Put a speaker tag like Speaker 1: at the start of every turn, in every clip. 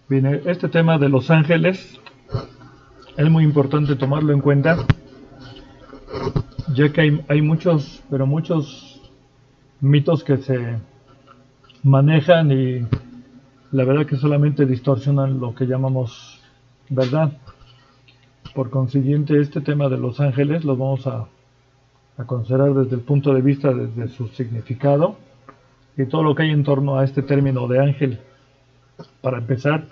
Speaker 1: Bien, este tema de los ángeles es muy importante tomarlo en cuenta, ya que hay muchos, pero muchos mitos que se manejan y la verdad que solamente distorsionan lo que llamamos verdad. Por consiguiente, este tema de los ángeles lo vamos a considerar desde el punto de vista desde su significado y todo lo que hay en torno a este término de ángel. Para empezar,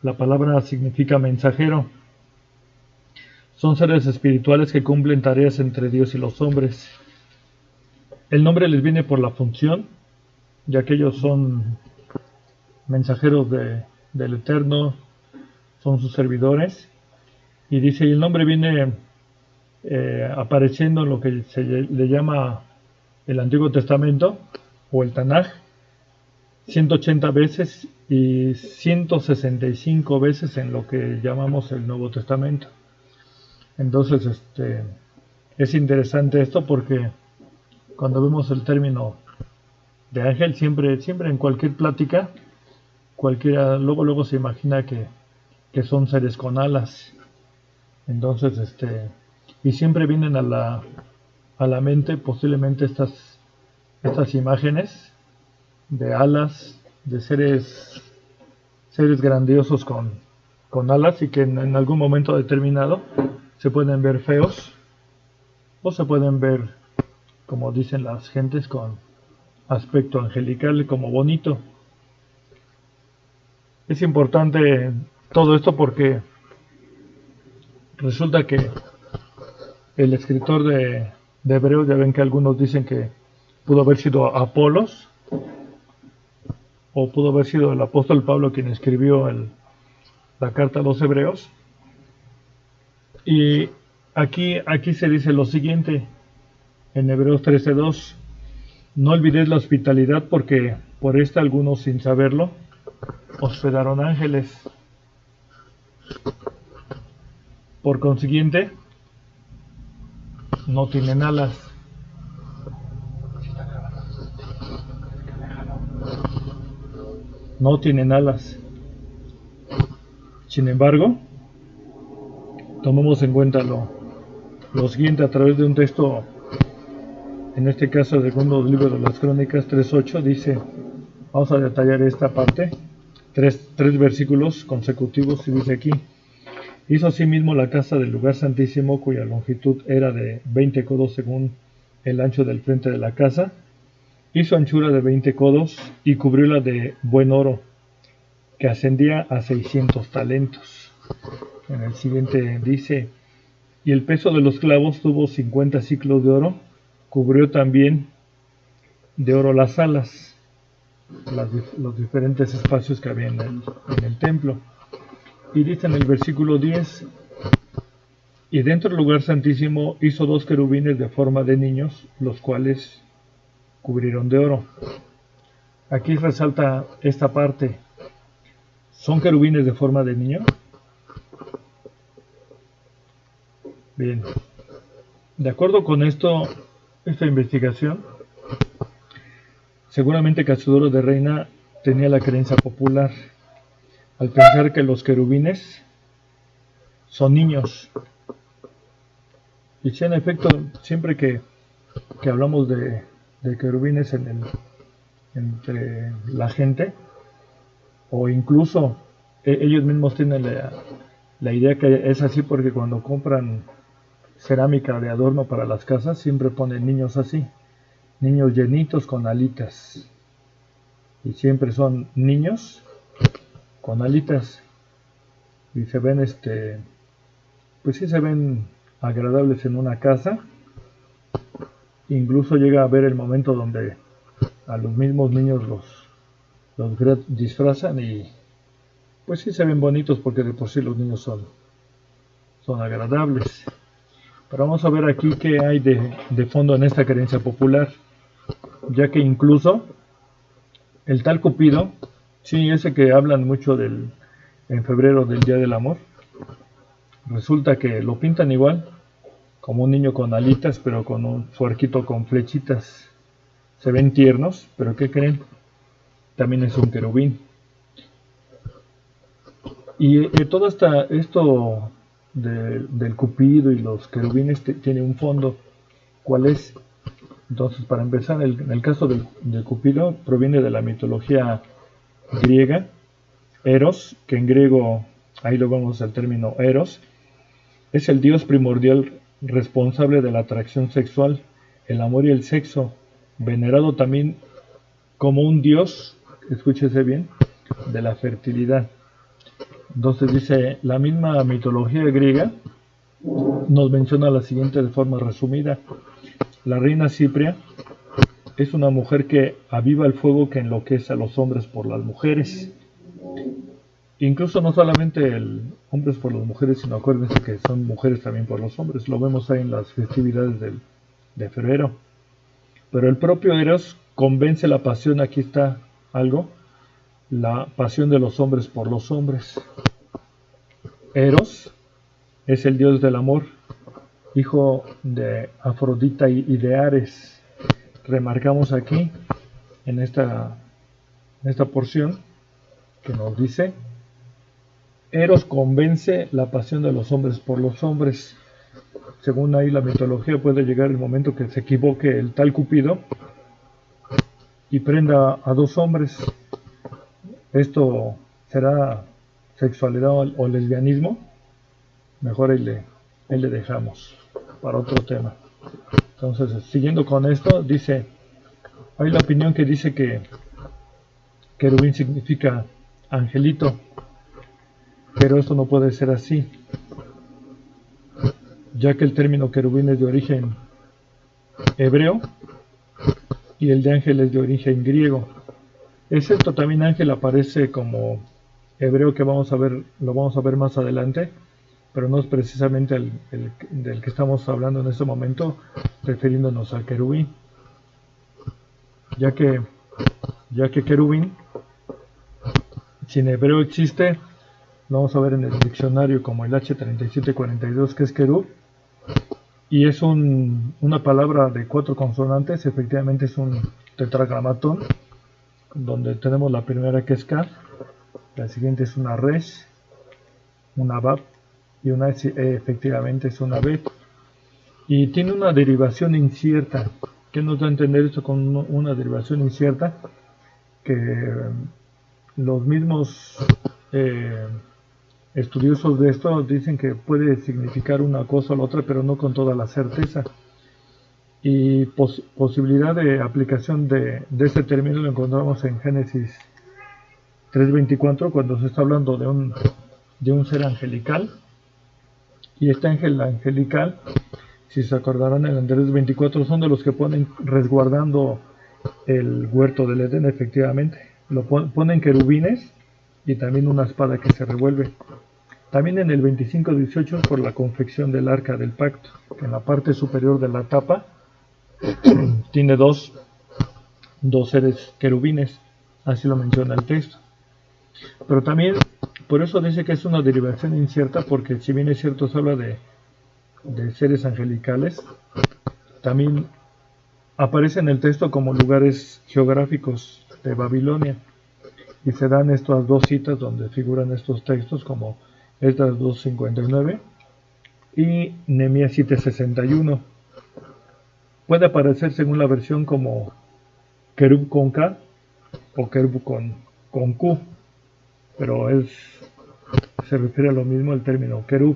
Speaker 1: la palabra significa mensajero. Son seres espirituales que cumplen tareas entre Dios y los hombres. El nombre les viene por la función, ya que ellos son mensajeros del Eterno, son sus servidores. Y dice, y el nombre viene apareciendo en lo que se le llama el Antiguo Testamento o el Tanaj, 180 veces y 165 veces en lo que llamamos el Nuevo Testamento. Entonces, es interesante esto porque cuando vemos el término de ángel, siempre en cualquier plática, cualquiera luego se imagina que son seres con alas. Entonces, y siempre vienen a la mente posiblemente estas imágenes de alas, de seres grandiosos con alas y que en algún momento determinado se pueden ver feos o se pueden ver, como dicen las gentes, con aspecto angelical, como bonito. Es importante todo esto porque resulta que el escritor de Hebreos, ya ven que algunos dicen que pudo haber sido Apolos o pudo haber sido el apóstol Pablo quien escribió la carta a los Hebreos. Y aquí se dice lo siguiente en Hebreos 13:2: no olvidéis la hospitalidad, porque por esta algunos sin saberlo hospedaron ángeles. Por consiguiente, no tienen alas. No tienen alas. Sin embargo, tomemos en cuenta lo siguiente a través de un texto, en este caso del segundo libro de las Crónicas 3:8, dice, vamos a detallar esta parte, tres versículos consecutivos, y dice aquí: hizo asimismo la casa del lugar santísimo, cuya longitud era de 20 codos según el ancho del frente de la casa. Hizo anchura de 20 codos y cubrióla de buen oro, que ascendía a 600 talentos. En el siguiente dice, y el peso de los clavos tuvo 50 ciclos de oro, cubrió también de oro las salas, los diferentes espacios que había en el templo. Y dice en el versículo 10, y dentro del lugar santísimo hizo 2 querubines de forma de niños, los cuales cubrieron de oro. Aquí resalta esta parte. ¿Son querubines de forma de niño? Bien. De acuerdo con esta investigación, seguramente Casiodoro de Reina tenía la creencia popular al pensar que los querubines son niños. Y si en efecto, siempre que hablamos de querubines entre la gente, o incluso ellos mismos tienen la idea que es así porque cuando compran cerámica de adorno para las casas siempre ponen niños así, niños llenitos con alitas, y siempre son niños con alitas y se ven pues sí se ven agradables en una casa. Incluso llega a haber el momento donde a los mismos niños los disfrazan y pues sí se ven bonitos porque de por sí los niños son agradables. Pero vamos a ver aquí qué hay de fondo en esta creencia popular, ya que incluso el tal Cupido, sí, ese que hablan mucho en febrero del Día del Amor, resulta que lo pintan igual, como un niño con alitas, pero con su arquito con flechitas. Se ven tiernos, pero ¿qué creen? También es un querubín. Y todo esto del Cupido y los querubines tiene un fondo. ¿Cuál es? Entonces, para empezar, en el caso del Cupido proviene de la mitología griega, Eros, que en griego, ahí lo vemos el término Eros, es el dios primordial responsable de la atracción sexual, el amor y el sexo, venerado también como un dios, escúchese bien, de la fertilidad. Entonces dice, la misma mitología griega nos menciona la siguiente de forma resumida. La reina Cipria es una mujer que aviva el fuego que enloquece a los hombres por las mujeres. Incluso no solamente el hombres por las mujeres, sino acuérdense que son mujeres también por los hombres. Lo vemos ahí en las festividades de febrero. Pero el propio Eros convence la pasión, aquí está algo, la pasión de los hombres por los hombres. Eros es el dios del amor, hijo de Afrodita y de Ares. Remarcamos aquí en esta porción que nos dice: Eros convence la pasión de los hombres por los hombres. Según ahí la mitología, puede llegar el momento que se equivoque el tal Cupido y prenda a dos hombres. Esto será sexualidad o lesbianismo. Mejor ahí le dejamos para otro tema. Entonces, siguiendo con esto, dice, hay la opinión que dice que querubín significa angelito, pero esto no puede ser así, ya que el término querubín es de origen hebreo y el de ángel es de origen griego. Excepto también ángel aparece como hebreo, que lo vamos a ver más adelante, pero no es precisamente del que estamos hablando en este momento, refiriéndonos al querubín, ya que querubín, si en hebreo existe, lo vamos a ver en el diccionario como el H3742, que es querub, y es una palabra de 4 consonantes. Efectivamente es un tetragramatón, donde tenemos la primera, que es K, la siguiente es una Resh, una Bab y una S. Efectivamente es una Bet, y tiene una derivación incierta. ¿Qué nos da a entender esto con una derivación incierta? Que los mismos estudiosos de esto dicen que puede significar una cosa o la otra, pero no con toda la certeza. Y posibilidad de aplicación de este término lo encontramos en Génesis 3:24, cuando se está hablando de un ser angelical. Y este ángel angelical, si se acordarán, en el 3:24 son de los que ponen resguardando el huerto del Edén. Efectivamente, lo ponen querubines y también una espada que se revuelve. También en el 25:18 por la confección del arca del pacto, que en la parte superior de la tapa tiene dos seres querubines, así lo menciona el texto. Pero también, por eso dice que es una derivación incierta, porque si bien es cierto se habla de seres angelicales, también aparece en el texto como lugares geográficos de Babilonia, y se dan estas dos citas donde figuran estos textos, como Esdras 2:59 y Nehemías 7:61. Puede aparecer según la versión como querub con K o querub con Q, pero se refiere a lo mismo el término querub.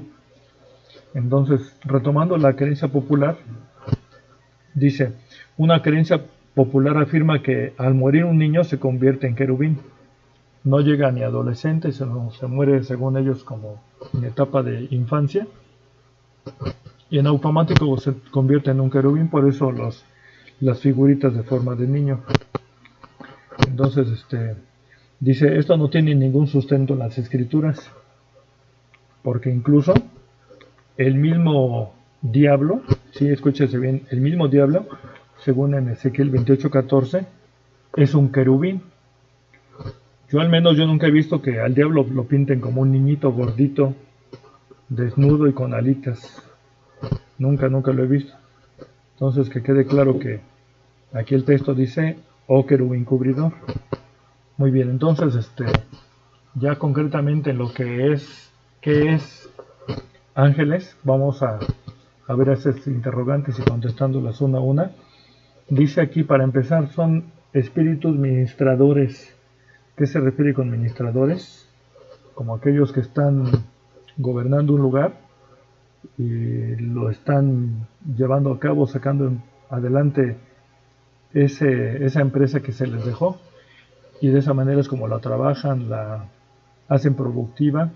Speaker 1: Entonces, retomando la creencia popular, dice, una creencia popular afirma que al morir un niño se convierte en querubín. No llega ni adolescente, sino se muere, según ellos, como en etapa de infancia, y en automático se convierte en un querubín. Por eso las figuritas de forma de niño. Entonces, dice, esto no tiene ningún sustento en las escrituras, porque incluso el mismo diablo, sí, escúchese bien, el mismo diablo, según en Ezequiel 28:14, es un querubín. Yo al menos nunca he visto que al diablo lo pinten como un niñito gordito, desnudo y con alitas. Nunca lo he visto. Entonces, que quede claro que aquí el texto dice, oh querubín cubridor. Muy bien, entonces, ya concretamente en lo que es, ¿qué es ángeles? Vamos a ver esas interrogantes y contestándolas una a una. Dice aquí, para empezar, son espíritus ministradores. ¿Qué se refiere con ministradores? Como aquellos que están gobernando un lugar y lo están llevando a cabo, sacando adelante esa empresa que se les dejó, y de esa manera es como la trabajan, la hacen productiva,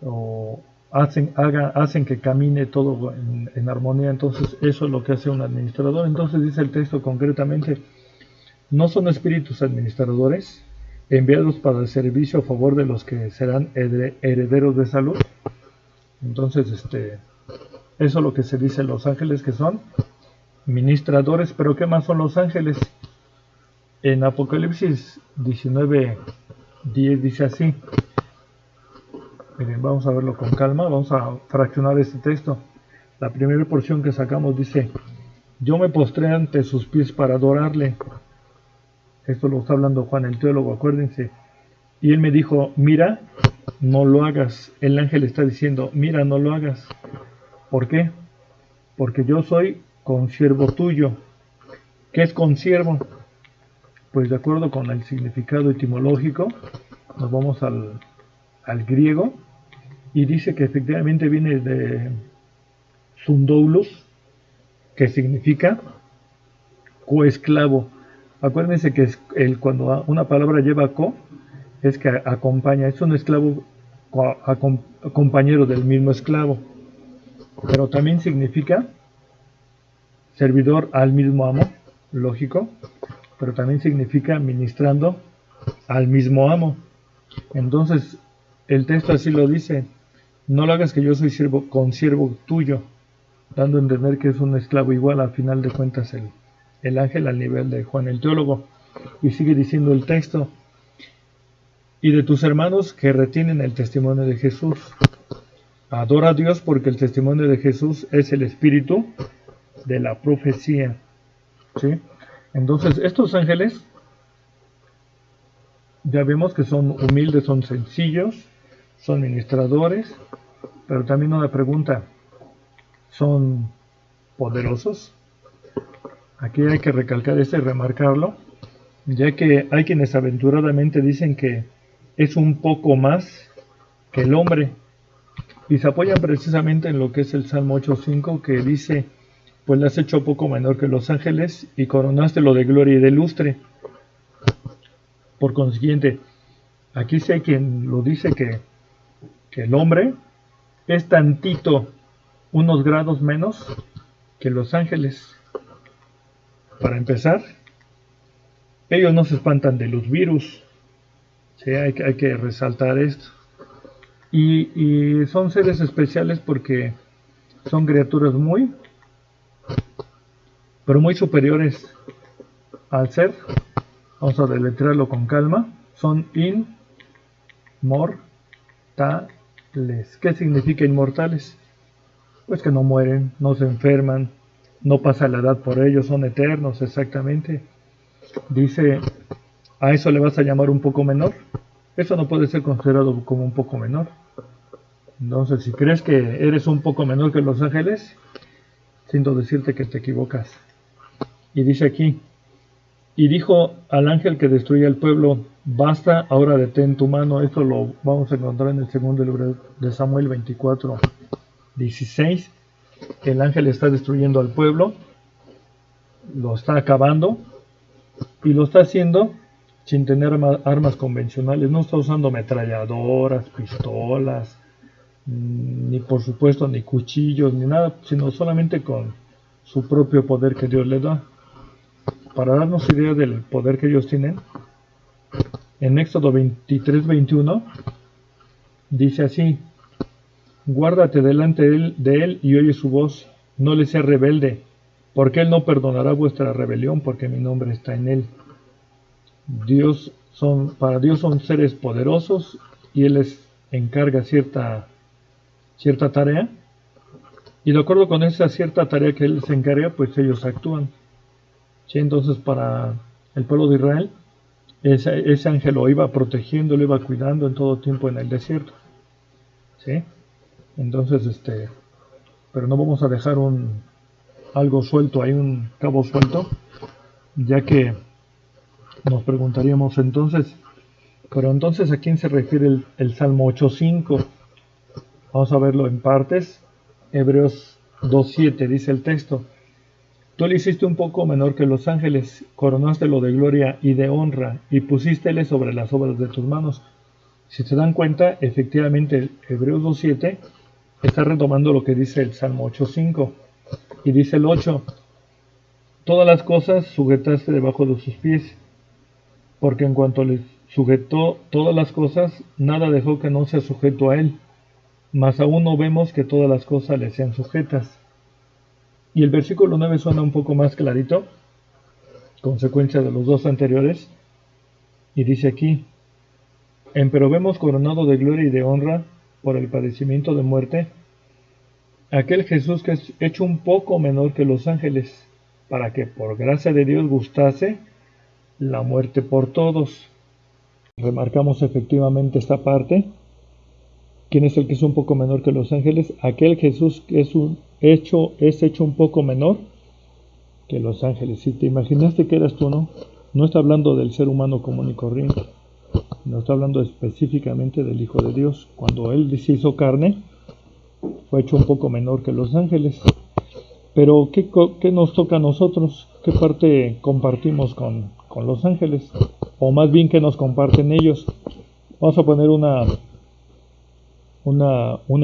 Speaker 1: o hacen que camine todo en armonía. Entonces eso es lo que hace un administrador. Entonces dice el texto concretamente, no son espíritus administradores enviados para el servicio a favor de los que serán herederos de salud. Entonces eso es lo que se dice los ángeles, que son ministradores. Pero ¿qué más son los ángeles? En Apocalipsis 19:10 dice así. Miren, vamos a verlo con calma, vamos a fraccionar este texto. La primera porción que sacamos dice, yo me postré ante sus pies para adorarle. Esto lo está hablando Juan el teólogo, acuérdense. Y él me dijo, mira, no lo hagas. El ángel está diciendo, mira, no lo hagas. ¿Por qué? Porque yo soy consiervo tuyo. ¿Qué es consiervo? Pues de acuerdo con el significado etimológico, nos vamos al griego, y dice que efectivamente viene de sundoulos, que significa coesclavo. Acuérdense que cuando una palabra lleva co, es que acompaña, es un esclavo compañero del mismo esclavo. Pero también significa servidor al mismo amo, lógico, pero también significa ministrando al mismo amo. Entonces el texto así lo dice, no lo hagas, que yo soy consiervo tuyo, dando a entender que es un esclavo igual, a final de cuentas, el ángel al nivel de Juan el teólogo. Y sigue diciendo el texto, y de tus hermanos que retienen el testimonio de Jesús. Adora a Dios, porque el testimonio de Jesús es el espíritu de la profecía. ¿Sí? Entonces estos ángeles, ya vemos que son humildes, son sencillos, son ministradores. Pero también una pregunta, ¿son poderosos? Aquí hay que recalcar esto y remarcarlo, ya que hay quienes aventuradamente dicen que es un poco más que el hombre, y se apoyan precisamente en lo que es el Salmo 8:5, que dice, pues le has hecho poco menor que los ángeles y coronaste lo de gloria y de lustre. Por consiguiente, aquí sí hay quien lo dice que el hombre es tantito, unos grados menos que los ángeles. Para empezar, ellos no se espantan de los virus. ¿Sí? Hay que resaltar esto. Y son seres especiales porque son criaturas pero muy superiores al ser. Vamos a deletrearlo con calma. Son inmortales. ¿Qué significa inmortales? Pues que no mueren, no se enferman, no pasa la edad por ellos, son eternos, exactamente. Dice, ¿a eso le vas a llamar un poco menor? Eso no puede ser considerado como un poco menor. Entonces, si crees que eres un poco menor que los ángeles, siento decirte que te equivocas. Y dice aquí, y dijo al ángel que destruía el pueblo, basta, ahora detén tu mano. Esto lo vamos a encontrar en el segundo libro de Samuel 24:16. El ángel está destruyendo al pueblo, lo está acabando, y lo está haciendo sin tener armas convencionales. No está usando ametralladoras, pistolas, ni por supuesto ni cuchillos, ni nada, sino solamente con su propio poder que Dios le da. Para darnos idea del poder que ellos tienen, en Éxodo 23:21 dice así, guárdate delante de él y oye su voz, no le seas rebelde, porque él no perdonará vuestra rebelión, porque mi nombre está en él. Para Dios son seres poderosos, y él les encarga cierta tarea, y de acuerdo con esa cierta tarea que él les encarga, pues ellos actúan. ¿Sí? Entonces para el pueblo de Israel, ese ángel lo iba protegiendo, lo iba cuidando en todo tiempo en el desierto. ¿Sí? Entonces, pero no vamos a dejar algo suelto, hay un cabo suelto, ya que nos preguntaríamos entonces, pero entonces ¿a quién se refiere el Salmo 8.5? Vamos a verlo en partes. Hebreos 2.7 dice el texto: Tú le hiciste un poco menor que los ángeles, coronástelo de gloria y de honra, y pusístele sobre las obras de tus manos. Si se dan cuenta, efectivamente, Hebreos 2.7 está retomando lo que dice el Salmo 8.5. Y dice el 8: Todas las cosas sujetaste debajo de sus pies, porque en cuanto les sujetó todas las cosas, nada dejó que no sea sujeto a él. Mas aún no vemos que todas las cosas le sean sujetas. Y el versículo 9 suena un poco más clarito, consecuencia de los dos anteriores, y dice aquí: Empero vemos coronado de gloria y de honra por el padecimiento de muerte aquel Jesús que es hecho un poco menor que los ángeles, para que por gracia de Dios gustase la muerte por todos. Remarcamos efectivamente esta parte. ¿Quién es el que es un poco menor que los ángeles? Aquel Jesús que es hecho un poco menor que los ángeles. Si te imaginaste que eras tú, no está hablando del ser humano común y corriente, no está hablando específicamente del Hijo de Dios. Cuando Él se hizo carne, fue hecho un poco menor que los ángeles. Pero ¿qué nos toca a nosotros? ¿Qué parte compartimos con los ángeles? O más bien, ¿qué nos comparten ellos? Vamos a poner una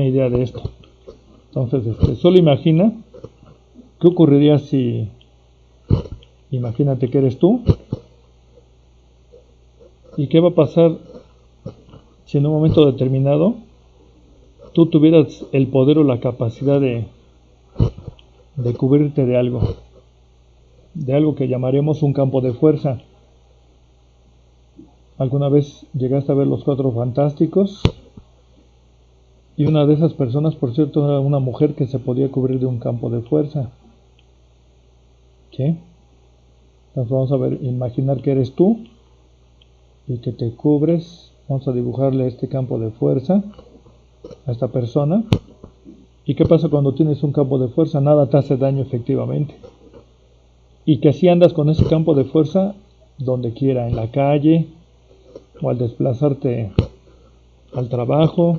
Speaker 1: idea de esto. Entonces, solo imagina qué ocurriría si, imagínate que eres tú, y qué va a pasar si en un momento determinado tú tuvieras el poder o la capacidad de cubrirte de algo que llamaremos un campo de fuerza. ¿Alguna vez llegaste a ver Los Cuatro Fantásticos? Y una de esas personas, por cierto, era una mujer que se podía cubrir de un campo de fuerza. ¿Sí? Entonces vamos a ver, imaginar que eres tú y que te cubres. Vamos a dibujarle este campo de fuerza a esta persona. ¿Y qué pasa cuando tienes un campo de fuerza? Nada te hace daño efectivamente. Y que así andas con ese campo de fuerza donde quiera, en la calle, o al desplazarte al trabajo,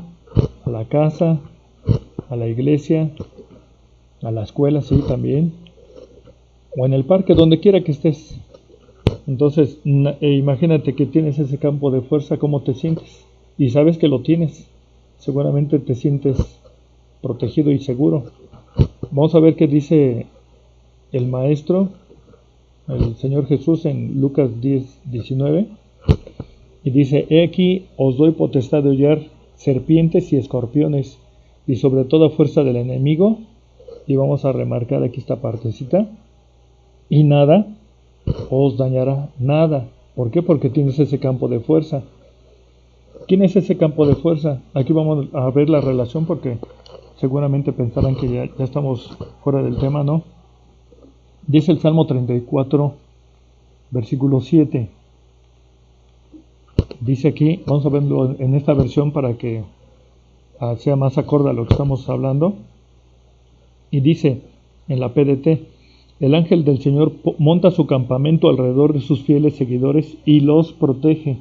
Speaker 1: a la casa, a la iglesia, a la escuela, sí, también, o en el parque, donde quiera que estés. Entonces, imagínate que tienes ese campo de fuerza, ¿cómo te sientes? Y sabes que lo tienes. Seguramente te sientes protegido y seguro. Vamos a ver qué dice el Maestro, el Señor Jesús, en Lucas 10:19. Y dice: He aquí os doy potestad de hollar serpientes y escorpiones, y sobre toda fuerza del enemigo. Y vamos a remarcar aquí esta partecita: y nada os dañará, nada. ¿Por qué? Porque tienes ese campo de fuerza. ¿Quién es ese campo de fuerza? Aquí vamos a ver la relación, porque seguramente pensarán que ya estamos fuera del tema, ¿no? Dice el Salmo 34, versículo 7. Dice aquí, vamos a verlo en esta versión para que sea más acorde a lo que estamos hablando. Y dice en la PDT: el ángel del Señor monta su campamento alrededor de sus fieles seguidores y los protege.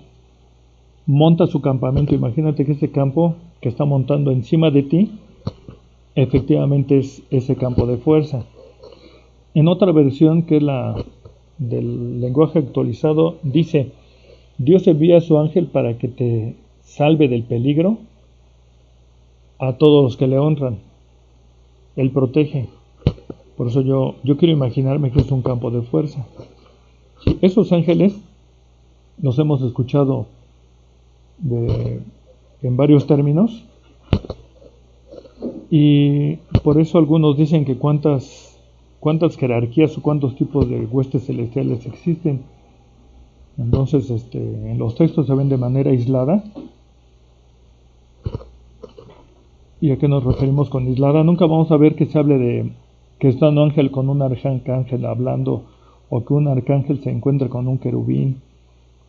Speaker 1: Monta su campamento. Imagínate que ese campo que está montando encima de ti, efectivamente es ese campo de fuerza. En otra versión, que es la del lenguaje actualizado, dice: Dios envía a su ángel para que te salve del peligro a todos los que le honran. Él protege. Por eso yo quiero imaginarme que es un campo de fuerza. Sí, esos ángeles los hemos escuchado en varios términos, y por eso algunos dicen que cuántas jerarquías o cuántos tipos de huestes celestiales existen. Entonces, en los textos se ven de manera aislada. ¿Y a qué nos referimos con aislada? Nunca vamos a ver que se hable de que está un ángel con un arcángel hablando, o que un arcángel se encuentra con un querubín,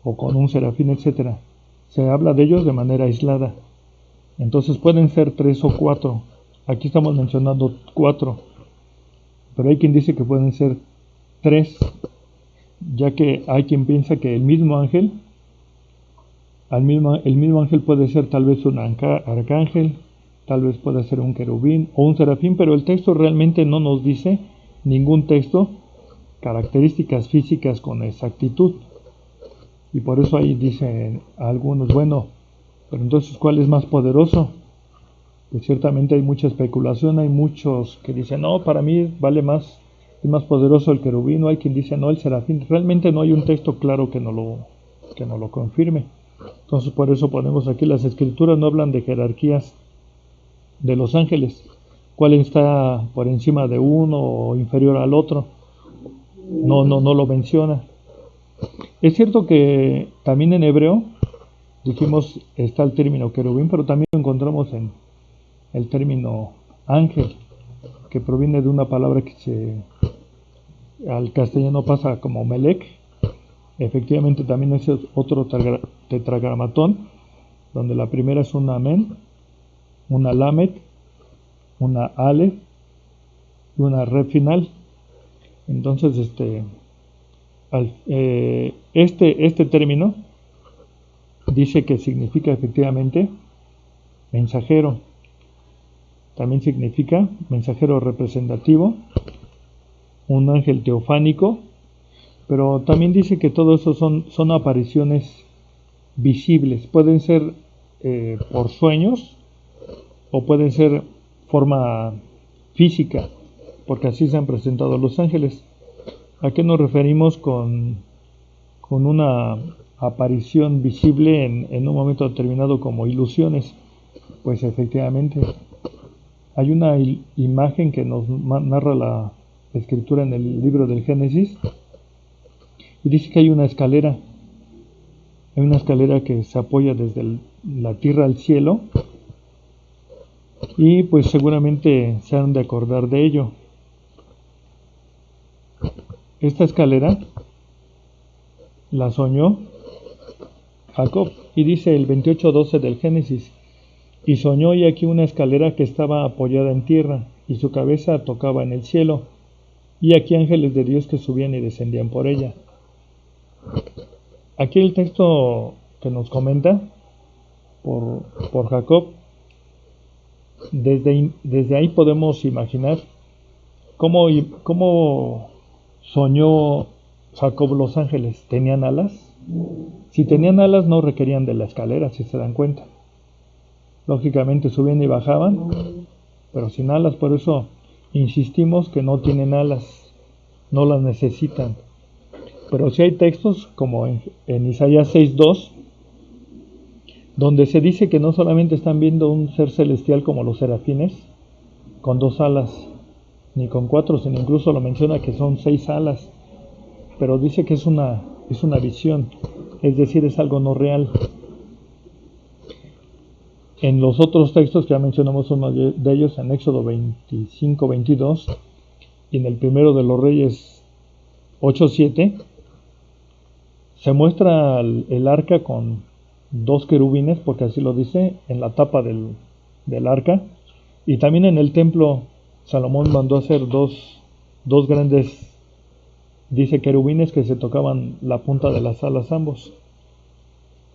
Speaker 1: o con un serafín, etcétera. Se habla de ellos de manera aislada. Entonces pueden ser 3 o 4. Aquí estamos mencionando 4, pero hay quien dice que pueden ser 3, ya que hay quien piensa que el mismo ángel puede ser tal vez un arcángel, tal vez puede ser un querubín o un serafín, pero el texto realmente no nos dice, ningún texto, características físicas con exactitud. Y por eso ahí dicen algunos, bueno, pero entonces ¿cuál es más poderoso? Pues ciertamente hay mucha especulación, hay muchos que dicen, no, para mí vale más, es más poderoso el querubín, o hay quien dice, no, el serafín. Realmente no hay un texto claro que no lo confirme. Entonces por eso ponemos aquí, las escrituras no hablan de jerarquías de los ángeles, cuál está por encima de uno o inferior al otro, no lo menciona. Es cierto que también en hebreo, dijimos, está el término querubín, pero también lo encontramos en el término ángel, que proviene de una palabra que al castellano pasa como melech. Efectivamente también es otro tetragramatón, donde la primera es una amen, una lamet, una alef y una re final. Entonces este término dice que significa efectivamente mensajero, también significa mensajero representativo, un ángel teofánico, pero también dice que todo eso son apariciones visibles, pueden ser por sueños o pueden ser forma física, porque así se han presentado los ángeles. ¿A qué nos referimos con una aparición visible en un momento determinado como ilusiones? Pues efectivamente hay una imagen que nos narra la escritura en el libro del Génesis, y dice que hay una escalera que se apoya desde la tierra al cielo, y pues seguramente se han de acordar de ello. Esta escalera la soñó Jacob, y dice el 28:12 del Génesis: y soñó, y aquí una escalera que estaba apoyada en tierra, y su cabeza tocaba en el cielo, y aquí ángeles de Dios que subían y descendían por ella. Aquí el texto que nos comenta por Jacob, desde ahí podemos imaginar cómo soñó Jacob los ángeles. ¿Tenían alas? Si tenían alas no requerían de la escalera, si se dan cuenta. Lógicamente subían y bajaban, pero sin alas. Por eso insistimos que no tienen alas, no las necesitan. Pero sí hay textos como en Isaías 6:2, donde se dice que no solamente están viendo un ser celestial como los serafines, con 2 alas, ni con 4, sino incluso lo menciona que son 6 alas, pero dice que es una visión, es decir, es algo no real. En los otros textos que ya mencionamos, uno de ellos en Éxodo 25:22, y en el primero de los Reyes 8:7, se muestra el arca con 2 querubines, porque así lo dice, en la tapa del arca. Y también en el templo Salomón mandó hacer dos grandes, dice, querubines que se tocaban la punta de las alas ambos.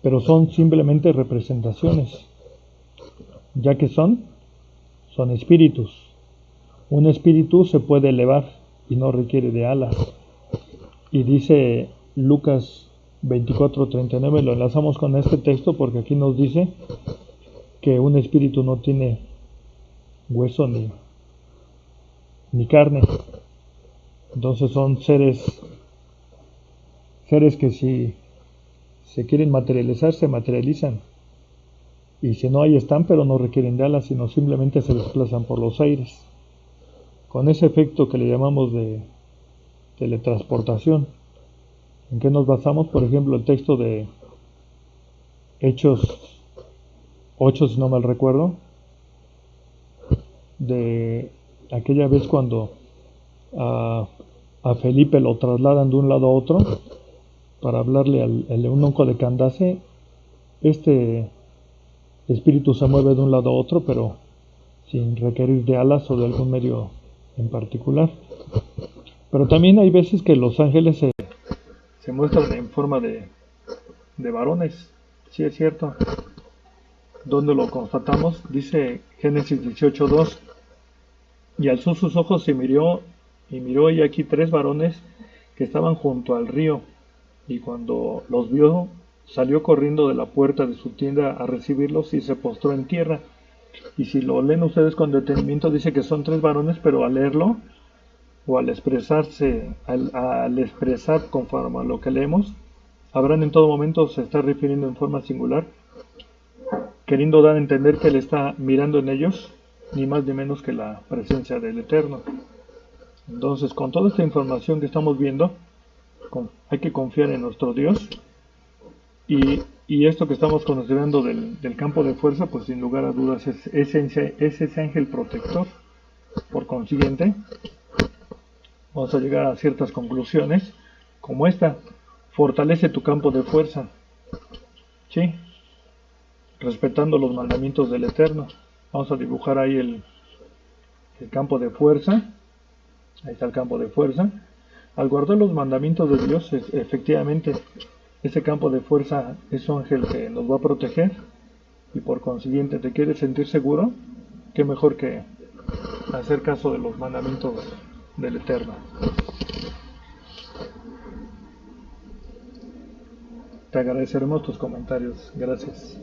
Speaker 1: Pero son simplemente representaciones, ya que son espíritus. Un espíritu se puede elevar y no requiere de alas. Y dice Lucas 24:39, lo enlazamos con este texto porque aquí nos dice que un espíritu no tiene hueso ni carne. Entonces son seres que si se quieren materializar, se materializan. Y si no, ahí están, pero no requieren de alas, sino simplemente se desplazan por los aires, con ese efecto que le llamamos de teletransportación. ¿En qué nos basamos? Por ejemplo, el texto de Hechos 8, si no mal recuerdo, de aquella vez cuando a Felipe lo trasladan de un lado a otro, para hablarle al eunuco de Candace. Este espíritu se mueve de un lado a otro, pero sin requerir de alas o de algún medio en particular. Pero también hay veces que los ángeles se muestran en forma de varones. Sí, es cierto. ¿Dónde lo constatamos? Dice Génesis 18:2: y alzó sus ojos y miró, y aquí tres varones que estaban junto al río, y cuando los vio, salió corriendo de la puerta de su tienda a recibirlos y se postró en tierra. Y si lo leen ustedes con detenimiento, dice que son tres varones, pero al leerlo o al expresarse, al expresar conforme a lo que leemos, Abraham en todo momento se está refiriendo en forma singular, queriendo dar a entender que él está mirando en ellos ni más ni menos que la presencia del Eterno. Entonces, con toda esta información que estamos viendo, hay que confiar en nuestro Dios, y esto que estamos considerando del campo de fuerza, pues sin lugar a dudas es ese ángel protector. Por consiguiente, vamos a llegar a ciertas conclusiones como esta: fortalece tu campo de fuerza, ¿sí? Respetando los mandamientos del Eterno. Vamos a dibujar ahí el campo de fuerza. Ahí está el campo de fuerza. Al guardar los mandamientos de Dios, efectivamente, ese campo de fuerza es un ángel que nos va a proteger, y por consiguiente, ¿te quieres sentir seguro? Qué mejor que hacer caso de los mandamientos del Eterno. Te agradeceremos tus comentarios. Gracias.